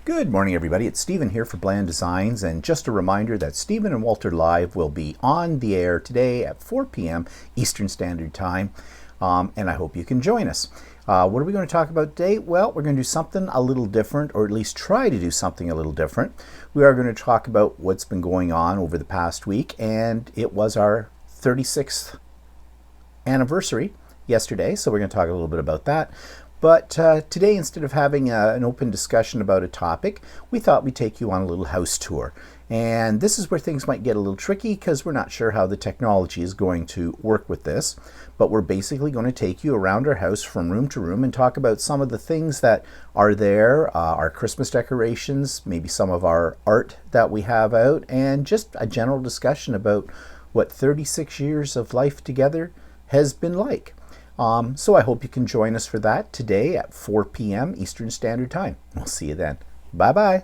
Good morning, everybody. It's Stephen here for Bland Designs, and just a reminder that Stephen and Walter Live will be on the air today at 4 p.m. Eastern Standard Time, and I hope you can join us. What are we going to talk about today? Well, we're going to do something a little different, or at least try to do something a little different. We are going to talk about what's been going on over the past week, and it was our 36th anniversary yesterday, so we're going to talk a little bit about that. But today, instead of having an open discussion about a topic, we thought we'd take you on a little house tour. And this is where things might get a little tricky because we're not sure how the technology is going to work with this. But we're basically going to take you around our house from room to room and talk about some of the things that are there, our Christmas decorations, maybe some of our art that we have out, and just a general discussion about what 36 years of life together has been like. So I hope you can join us for that today at 4 p.m. Eastern Standard Time. We'll see you then. Bye-bye.